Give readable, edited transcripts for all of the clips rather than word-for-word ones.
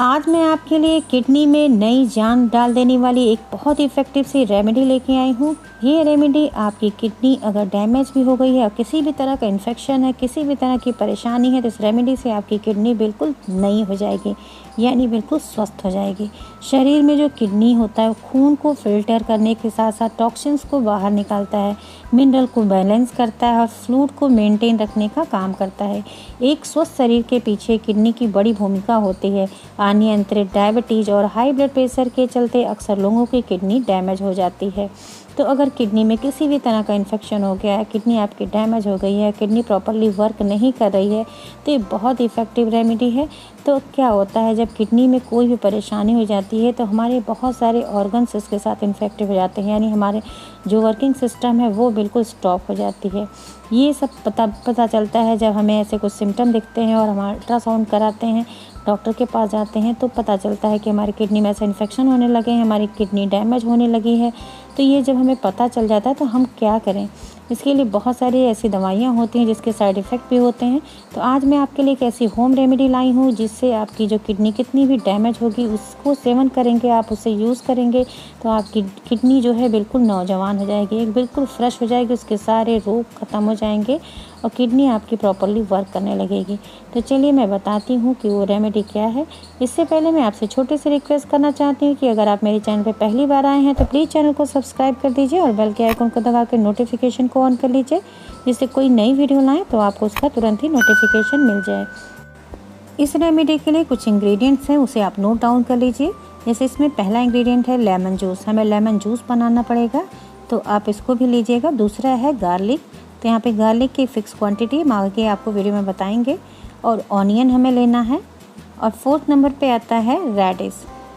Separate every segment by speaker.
Speaker 1: आज मैं आपके लिए किडनी में नई जान डाल देने वाली एक बहुत ही इफ़ेक्टिव सी रेमेडी लेके आई हूँ। ये रेमेडी आपकी किडनी अगर डैमेज भी हो गई है और किसी भी तरह का इन्फेक्शन है, किसी भी तरह की परेशानी है, तो इस रेमेडी से आपकी किडनी बिल्कुल नई हो जाएगी, यानी बिल्कुल स्वस्थ हो जाएगी। शरीर में जो किडनी होता है खून को फिल्टर करने के साथ साथ टॉक्सिन्स को बाहर निकालता है, मिनरल को बैलेंस करता है और फ्लूइड को मेंटेन रखने का काम करता है। एक स्वस्थ शरीर के पीछे किडनी की बड़ी भूमिका होती है। अनियंत्रित डायबिटीज़ और हाई ब्लड प्रेशर के चलते अक्सर लोगों की किडनी डैमेज हो जाती है। तो अगर किडनी में किसी भी तरह का इन्फेक्शन हो गया है, किडनी आपकी डैमेज हो गई है, किडनी प्रॉपरली वर्क नहीं कर रही है, तो ये बहुत इफ़ेक्टिव रेमेडी है। तो क्या होता है, जब किडनी में कोई भी परेशानी हो जाती है तो हमारे बहुत सारे ऑर्गन्स इसके साथ इन्फेक्टिव हो जाते हैं, यानी हमारे जो वर्किंग सिस्टम है वो बिल्कुल स्टॉप हो जाती है। ये सब पता चलता है जब हमें ऐसे कुछ सिम्टम दिखते हैं और हम अल्ट्रासाउंड कराते हैं, डॉक्टर के पास जाते हैं, तो पता चलता है कि हमारी किडनी में ऐसे इन्फेक्शन होने लगे हैं, हमारी किडनी डैमेज होने लगी है। तो ये जब हमें पता चल जाता है तो हम क्या करें, इसके लिए बहुत सारी ऐसी दवाइयाँ होती हैं जिसके साइड इफ़ेक्ट भी होते हैं। तो आज मैं आपके लिए एक ऐसी होम रेमेडी लाई हूँ जिससे आपकी जो किडनी कितनी भी डैमेज होगी उसको सेवन करेंगे, आप उसे यूज़ करेंगे तो आपकी किडनी जो है बिल्कुल नौजवान हो जाएगी, एक बिल्कुल फ्रेश हो जाएगी, उसके सारे रोग ख़त्म हो जाएंगे और किडनी आपकी प्रॉपरली वर्क करने लगेगी। तो चलिए मैं बताती हूँ कि वो रेमेडी क्या है। इससे पहले मैं आपसे छोटे से रिक्वेस्ट करना चाहती हूँ कि अगर आप मेरे चैनल पर पहली बार आए हैं तो प्लीज़ चैनल को सब्सक्राइब कर दीजिए और बेल के आइकन को दबा के नोटिफिकेशन को ऑन कर लीजिए, जिससे कोई नई वीडियो लाएँ तो आपको उसका तुरंत ही नोटिफिकेशन मिल जाए। इस रेमेडी के लिए कुछ इंग्रेडिएंट्स हैं, उसे आप नोट डाउन कर लीजिए। जैसे इसमें पहला इंग्रेडिएंट है लेमन जूस, हमें लेमन जूस बनाना पड़ेगा तो आप इसको भी लीजिएगा। दूसरा है गार्लिक, तो यहाँ पे गार्लिक की फ़िक्स क्वांटिटी हम आगे आपको वीडियो में बताएंगे। और ऑनियन हमें लेना है। और फोर्थ नंबर पे आता है रेडिश,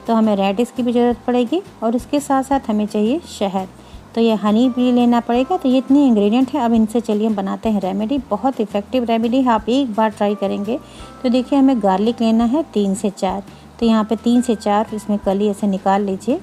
Speaker 1: तो हमें रेडिश की भी ज़रूरत पड़ेगी और उसके साथ साथ हमें चाहिए शहद, तो ये हनी भी लेना पड़ेगा। तो ये इतने इंग्रेडिएंट हैं। अब इनसे चलिए हम बनाते हैं रेमेडी। बहुत इफ़ेक्टिव रेमेडी है, आप एक बार ट्राई करेंगे। तो देखिए हमें गार्लिक लेना है 3 से 4, तो यहाँ पे 3 से 4 इसमें कली ऐसे निकाल लीजिए।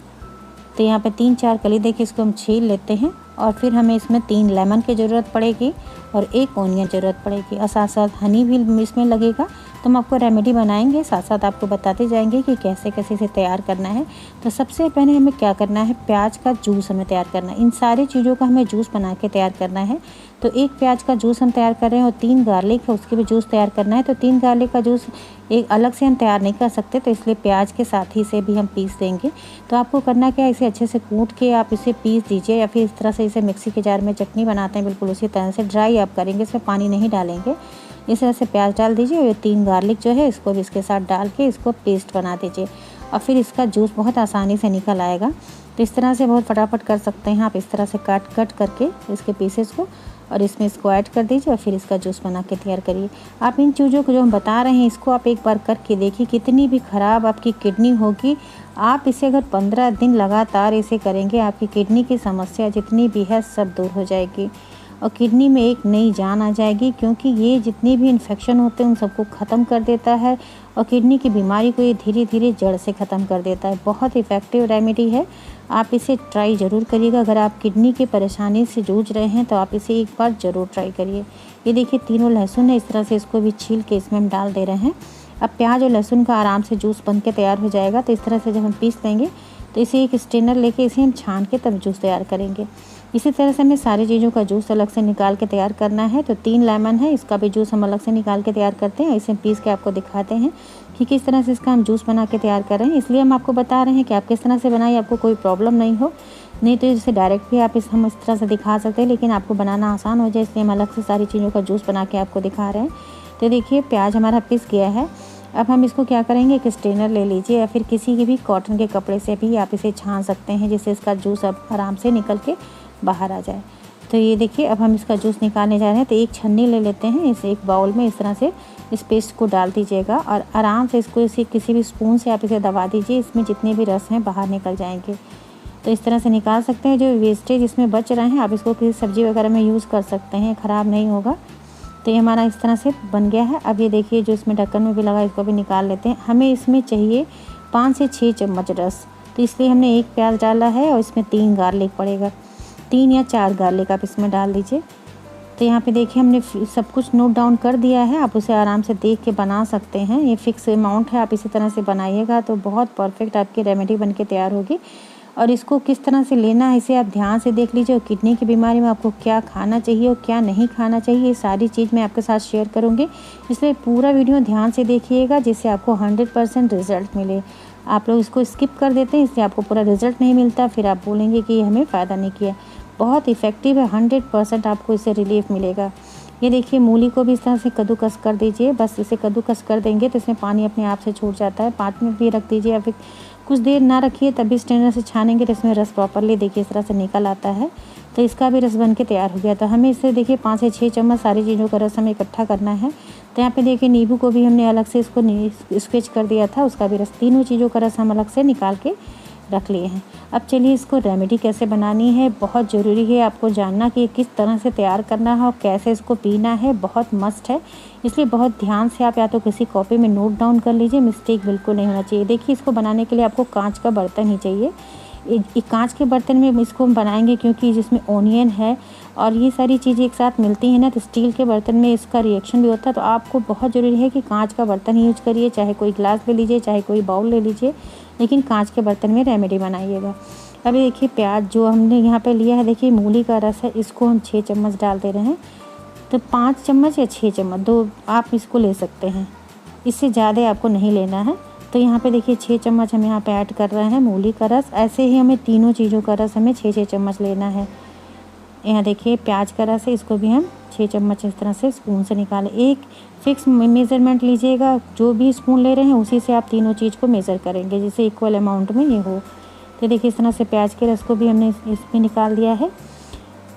Speaker 1: तो यहाँ पे 3-4 कली देखिए, इसको हम छील लेते हैं। और फिर हमें इसमें 3 लेमन की ज़रूरत पड़ेगी और 1 ऑनियन ज़रूरत पड़ेगी और साथ साथ हनी भी इसमें लगेगा। तो हम आपको रेमेडी बनाएंगे, साथ साथ आपको बताते जाएंगे कि कैसे कैसे इसे तैयार करना है। तो सबसे पहले हमें क्या करना है, प्याज का जूस हमें तैयार करना है। इन सारी चीज़ों का हमें जूस बना के तैयार करना है। तो 1 प्याज का जूस हम तैयार कर रहे हैं और 3 गार्लिक है उसके भी जूस तैयार करना है। तो 3 गार्लिक का जूस एक अलग से हम तैयार नहीं कर सकते, तो इसलिए प्याज के साथ ही इसे भी हम पीस देंगे। तो आपको करना क्या है, इसे अच्छे से कूट के आप इसे पीस दीजिए, या फिर इस तरह से इसे मिक्सी के जार में चटनी बनाते हैं बिल्कुल उसी तरह से ड्राई आप करेंगे, इसमें पानी नहीं डालेंगे। इस तरह से प्याज डाल दीजिए और 3 गार्लिक जो है इसको भी इसके साथ डाल के इसको पेस्ट बना दीजिए और फिर इसका जूस बहुत आसानी से निकल आएगा। तो इस तरह से बहुत फटाफट कर सकते हैं आप, इस तरह से कट करके इसके पीसेस को और इसमें इसको ऐड कर दीजिए और फिर इसका जूस बना के तैयार करिए। आप इन चीज़ों को जो हम बता रहे हैं इसको आप एक बार करके देखिए, कितनी भी ख़राब आपकी किडनी होगी, आप इसे अगर 15 दिन लगातार इसे करेंगे, आपकी किडनी की समस्या जितनी भी है सब दूर हो जाएगी और किडनी में एक नई जान आ जाएगी। क्योंकि ये जितने भी इन्फेक्शन होते हैं उन सबको ख़त्म कर देता है और किडनी की बीमारी को ये धीरे धीरे जड़ से ख़त्म कर देता है। बहुत इफ़ेक्टिव रेमेडी है, आप इसे ट्राई ज़रूर करिएगा। अगर आप किडनी की परेशानी से जूझ रहे हैं तो आप इसे एक बार ज़रूर ट्राई करिए। ये देखिए तीनों लहसुन है, इस तरह से इसको भी छील के इसमें हम डाल दे रहे हैं। अब प्याज और लहसुन का आराम से जूस बन के तैयार हो जाएगा। तो इस तरह से जब हम पीस लेंगे तो इसे एक स्ट्रेनर लेके इसे हम छान के तब जूस तैयार करेंगे। इसी तरह से हमें सारी चीज़ों का जूस अलग से निकाल के तैयार करना है। तो 3 लेमन है, इसका भी जूस हम अलग से निकाल के तैयार करते हैं। इसे पीस के आपको दिखाते हैं कि किस तरह से इसका हम जूस बना के तैयार कर रहे हैं। इसलिए हम आपको बता रहे हैं कि आप किस तरह से बनाइए, आपको कोई प्रॉब्लम नहीं हो। नहीं तो जैसे डायरेक्ट भी आप हम इस तरह से दिखा सकते हैं, लेकिन आपको बनाना आसान हो जाए इसलिए हम अलग से सारी चीज़ों का जूस बना के आपको दिखा रहे हैं। तो देखिए प्याज हमारा पिस गया है। अब हम इसको क्या करेंगे, एक स्ट्रेनर ले लीजिए या फिर किसी की भी कॉटन के कपड़े से भी आप इसे छान सकते हैं, जिससे इसका जूस अब आराम से निकल के बाहर आ जाए। तो ये देखिए अब हम इसका जूस निकालने जा रहे हैं। तो एक छन्नी ले लेते हैं, इसे एक बाउल में इस तरह से इस पेस्ट को डाल दीजिएगा और आराम से इसको किसी भी स्पून से आप इसे दबा दीजिए, इसमें जितने भी रस हैं बाहर निकल जाएंगे। तो इस तरह से निकाल सकते हैं। जो वेस्टेज इसमें बच रहे हैं आप इसको किसी सब्ज़ी वगैरह में यूज़ कर सकते हैं, ख़राब नहीं होगा। तो ये हमारा इस तरह से बन गया है। अब ये देखिए जो इसमें ढक्कन में भी लगा इसको भी निकाल लेते हैं। हमें इसमें चाहिए 5 से 6 चम्मच रस, तो इसलिए हमने 1 प्याज डाला है और इसमें 3 गार्लिक पड़ेगा, 3 या 4 गार्लिक आप इसमें डाल दीजिए। तो यहाँ पे देखिए हमने सब कुछ नोट डाउन कर दिया है। आप उसे आराम से देख के बना सकते हैं। ये फिक्स अमाउंट है, आप इसी तरह से बनाइएगा तो बहुत परफेक्ट आपकी रेमेडी बन के तैयार होगी। और इसको किस तरह से लेना है इसे आप ध्यान से देख लीजिए। और किडनी की बीमारी में आपको क्या खाना चाहिए और क्या नहीं खाना चाहिए, ये सारी चीज़ मैं आपके साथ शेयर करूँगी। इसलिए पूरा वीडियो ध्यान से देखिएगा जिससे आपको 100% रिज़ल्ट मिले। आप लोग इसको स्किप कर देते हैं, इसलिए आपको पूरा रिज़ल्ट नहीं मिलता, फिर आप बोलेंगे कि हमें फ़ायदा नहीं किया। बहुत इफ़ेक्टिव है, 100% आपको इससे रिलीफ मिलेगा। ये देखिए मूली को भी इस तरह से कद्दूकस कर दीजिए। बस इसे कद्दूकस कर देंगे तो इसमें पानी अपने आप से छूट जाता है। 5 मिनट भी रख दीजिए या फिर कुछ देर ना रखिए, तब भी स्ट्रेनर से छानेंगे तो इसमें रस प्रॉपरली देखिए इस तरह से निकल आता है। तो इसका भी रस बन के तैयार हो गया। तो हमें इससे देखिए 5 से 6 चम्मच सारी चीज़ों का रस हमें इकट्ठा करना है। तो यहाँ पे देखिए नींबू को भी हमने अलग से इसको स्क्विच कर दिया था, उसका भी रस, तीनों चीज़ों का रस हम अलग से निकाल के रख लिए हैं। अब चलिए इसको रेमेडी कैसे बनानी है, बहुत ज़रूरी है आपको जानना कि किस तरह से तैयार करना है और कैसे इसको पीना है, बहुत मस्ट है। इसलिए बहुत ध्यान से आप या तो किसी कॉपी में नोट डाउन कर लीजिए, मिस्टेक बिल्कुल नहीं होना चाहिए। देखिए इसको बनाने के लिए आपको कांच का बर्तन ही चाहिए। एक कांच के बर्तन में इसको हम बनाएंगे क्योंकि जिसमें ऑनियन है और ये सारी चीज़ें एक साथ मिलती हैं ना, तो स्टील के बर्तन में इसका रिएक्शन भी होता है। तो आपको बहुत ज़रूरी है कि कांच का बर्तन ही यूज करिए, चाहे कोई ग्लास ले लीजिए, चाहे कोई बाउल ले लीजिए, लेकिन कांच के बर्तन में रेमेडी बनाइएगा। अभी देखिए प्याज जो हमने यहाँ पे लिया है, देखिए मूली का रस है, इसको हम 6 चम्मच डाल दे रहे हैं। तो 5 चम्मच या 6 चम्मच दो आप इसको ले सकते हैं, इससे ज़्यादा आपको नहीं लेना है। तो यहाँ पे देखिए 6 चम्मच हम यहाँ पे ऐड कर रहे हैं मूली का रस। ऐसे ही हमें तीनों चीज़ों का रस हमें 6-6 चम्मच लेना है। यहाँ देखिए प्याज का रस है, इसको भी हम 6 चम्मच इस तरह से स्पून से निकालें। एक फिक्स मेज़रमेंट लीजिएगा, जो भी स्पून ले रहे हैं उसी से आप तीनों चीज़ को मेज़र करेंगे जिससे इक्वल अमाउंट में ये हो। तो देखिए इस तरह से प्याज के रस को भी हमने इसमें निकाल दिया है।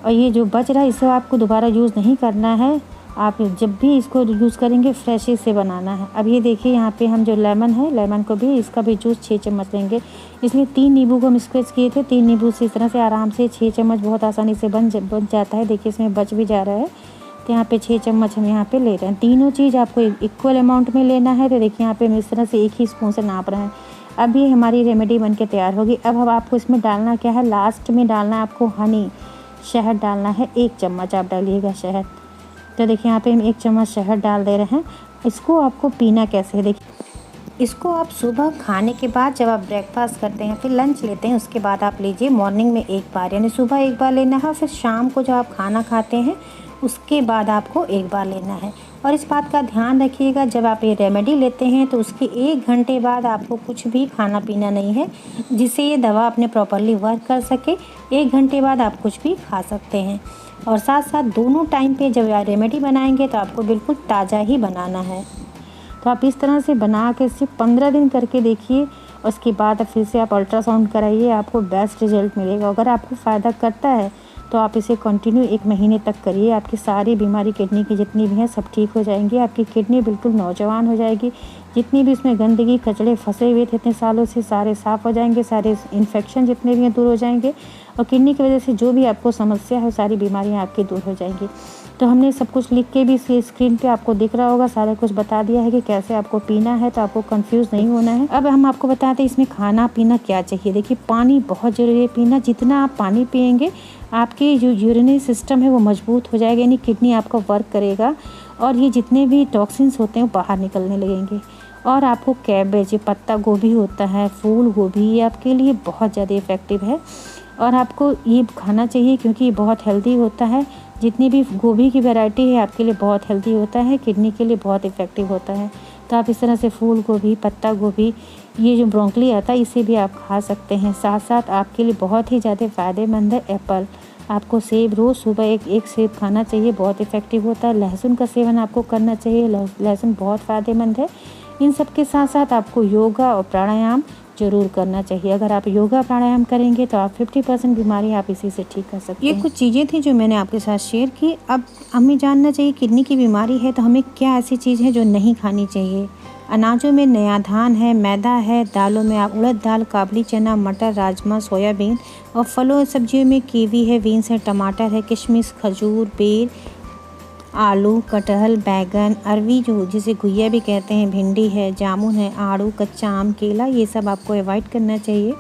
Speaker 1: और ये जो बच रहा है इसे आपको दोबारा यूज़ नहीं करना है, आप जब भी इसको यूज़ करेंगे फ्रेश से बनाना है। अब ये देखिए यहाँ पे हम जो लेमन है, लेमन को भी इसका भी जूस 6 चम्मच लेंगे। इसलिए 3 नींबू को हम स्क्वेच किए थे, 3 नींबू से इस तरह से आराम से 6 चम्मच बहुत आसानी से बन जाता है। देखिए इसमें बच भी जा रहा है। तो यहाँ पे 6 चम्मच हम यहाँ पे ले रहे हैं। तीनों चीज़ आपको इक्वल अमाउंट में लेना है। तो देखिए यहाँ पे हम इस तरह से एक ही स्पून से नाप रहे हैं। अब ये हमारी रेमेडी बन के तैयार होगी। अब हम आपको इसमें डालना क्या है, लास्ट में डालना है आपको हनी, शहद डालना है। 1 चम्मच आप डालिएगा शहद। तो देखिए यहाँ पे हम 1 चम्मच शहद डाल दे रहे हैं। इसको आपको पीना कैसे है, देखिए इसको आप सुबह खाने के बाद जब आप ब्रेकफास्ट करते हैं फिर लंच लेते हैं उसके बाद आप लीजिए। मॉर्निंग में एक बार, यानी सुबह एक बार लेना है, फिर शाम को जब आप खाना खाते हैं उसके बाद आपको एक बार लेना है। और इस बात का ध्यान रखिएगा जब आप ये रेमेडी लेते हैं तो उसके 1 घंटे बाद आपको कुछ भी खाना पीना नहीं है, जिससे ये दवा अपने प्रॉपरली वर्क कर सके। 1 घंटे बाद आप कुछ भी खा सकते हैं। और साथ साथ दोनों टाइम पे जब आप रेमेडी बनाएंगे तो आपको बिल्कुल ताज़ा ही बनाना है। तो आप इस तरह से बना के सिर्फ 15 दिन करके देखिए, उसके बाद फिर से आप अल्ट्रासाउंड कराइए, आपको बेस्ट रिजल्ट मिलेगा। अगर आपको फ़ायदा करता है तो आप इसे कंटिन्यू 1 महीने तक करिए। आपकी सारी बीमारी किडनी की जितनी भी हैं सब ठीक हो जाएंगी। आपकी किडनी बिल्कुल नौजवान हो जाएगी। जितनी भी इसमें गंदगी कचड़े फंसे हुए थे इतने सालों से सारे साफ़ हो जाएंगे, सारे इन्फेक्शन जितने भी हैं दूर हो जाएंगे। और किडनी की वजह से जो भी आपको समस्या है सारी बीमारियाँ आपकी दूर हो जाएंगी। तो हमने सब कुछ लिख के भी स्क्रीन पे आपको दिख रहा होगा, सारा कुछ बता दिया है कि कैसे आपको पीना है, तो आपको कंफ्यूज नहीं होना है। अब हम आपको बताते हैं इसमें खाना पीना क्या चाहिए। देखिए पानी बहुत ज़रूरी है पीना। जितना आप पानी पिएंगे आपकी जो यूरिनरी सिस्टम है वो मजबूत हो जाएगा, यानी किडनी आपका वर्क करेगा और ये जितने भी टॉक्सिन्स होते हैं वो बाहर निकलने लगेंगे। और आपको कैबेज, पत्ता गोभी होता है, फूल गोभी, ये आपके लिए बहुत ज़्यादा इफ़ेक्टिव है और आपको ये खाना चाहिए क्योंकि ये बहुत हेल्दी होता है। जितनी भी गोभी की वैरायटी है आपके लिए बहुत हेल्दी होता है, किडनी के लिए बहुत इफ़ेक्टिव होता है। तो आप इस तरह से फूल गोभी, पत्ता गोभी, ये जो ब्रोंकली आता है इसे भी आप खा सकते हैं। साथ साथ आपके लिए बहुत ही ज़्यादा फ़ायदेमंद है एप्पल। आपको सेब रोज़ सुबह एक सेब खाना चाहिए, बहुत इफ़ेक्टिव होता है। लहसुन का सेवन आपको करना चाहिए, लहसुन बहुत फ़ायदेमंद है। इन सब के साथ साथ आपको योगा और प्राणायाम ज़रूर करना चाहिए। अगर आप योगा प्राणायाम करेंगे तो आप 50% बीमारी आप इसी से ठीक कर सकते हैं। ये कुछ चीज़ें थी जो मैंने आपके साथ शेयर की। अब हमें जानना चाहिए किडनी की बीमारी है तो हमें क्या ऐसी चीज़ है जो नहीं खानी चाहिए। अनाजों में नया धान है, मैदा है, दालों में आप उड़द दाल, काबली चना, मटर, राजमा, सोयाबीन, और फलों और सब्जियों में कीवी है, बीन्स है, टमाटर है, किशमिश, खजूर, बेर, आलू, कटहल, बैगन, अरवी जो जिसे घुइया भी कहते हैं, भिंडी है, जामुन है, आड़ू, कच्चा आम, केला, ये सब आपको अवॉइड करना चाहिए।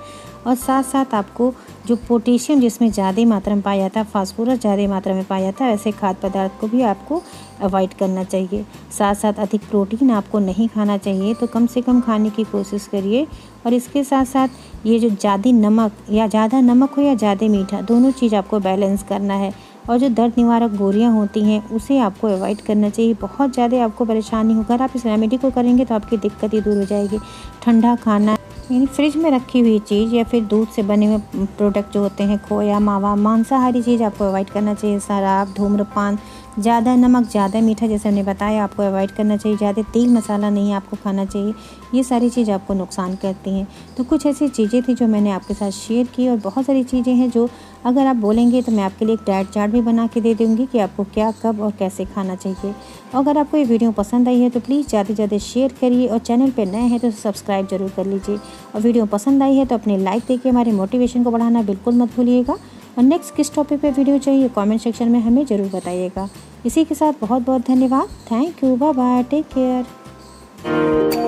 Speaker 1: और साथ साथ आपको जो पोटेशियम जिसमें ज़्यादा मात्रा में पाया जाता है, फास्फोरस ज़्यादा मात्रा में पाया जाता है, ऐसे खाद्य पदार्थ को भी आपको अवॉइड करना चाहिए। साथ साथ अधिक प्रोटीन आपको नहीं खाना चाहिए, तो कम से कम खाने की कोशिश करिए। और इसके साथ साथ ये जो ज़्यादा नमक या ज़्यादा नमक हो या ज़्यादा मीठा, दोनों चीज़ आपको बैलेंस करना है। और जो दर्द निवारक गोलियाँ होती हैं उसे आपको अवॉइड करना चाहिए। बहुत ज़्यादा आपको परेशानी हो, अगर आप इस रेमेडी को करेंगे तो आपकी दिक्कत ही दूर हो जाएगी। ठंडा खाना यानी फ्रिज में रखी हुई चीज़ या फिर दूध से बने हुए प्रोडक्ट जो होते हैं, खोया, मावा, मांसाहारी चीज़ आपको अवॉइड करना चाहिए। शराब, धूम्रपान, ज़्यादा नमक, ज़्यादा मीठा जैसे हमने बताया आपको अवॉइड करना चाहिए। ज़्यादा तेल मसाला नहीं आपको खाना चाहिए, ये सारी चीज़ आपको नुकसान करती हैं। तो कुछ ऐसी चीज़ें थी जो मैंने आपके साथ शेयर की, और बहुत सारी चीज़ें हैं जो अगर आप बोलेंगे तो मैं आपके लिए एक डाइट चार्ट भी बना के दे दूँगी कि आपको क्या, कब और कैसे खाना चाहिए। और अगर आपको ये वीडियो पसंद आई है तो प्लीज़ ज़्यादा से ज़्यादा शेयर करिए, और चैनल पर नए हैं तो सब्सक्राइब ज़रूर कर लीजिए। और वीडियो पसंद आई है तो अपने लाइक देके हमारे मोटिवेशन को बढ़ाना बिल्कुल मत भूलिएगा। और नेक्स्ट किस टॉपिक पे वीडियो चाहिए कमेंट सेक्शन में हमें ज़रूर बताइएगा। इसी के साथ बहुत बहुत धन्यवाद। Thank you, bye bye, take care.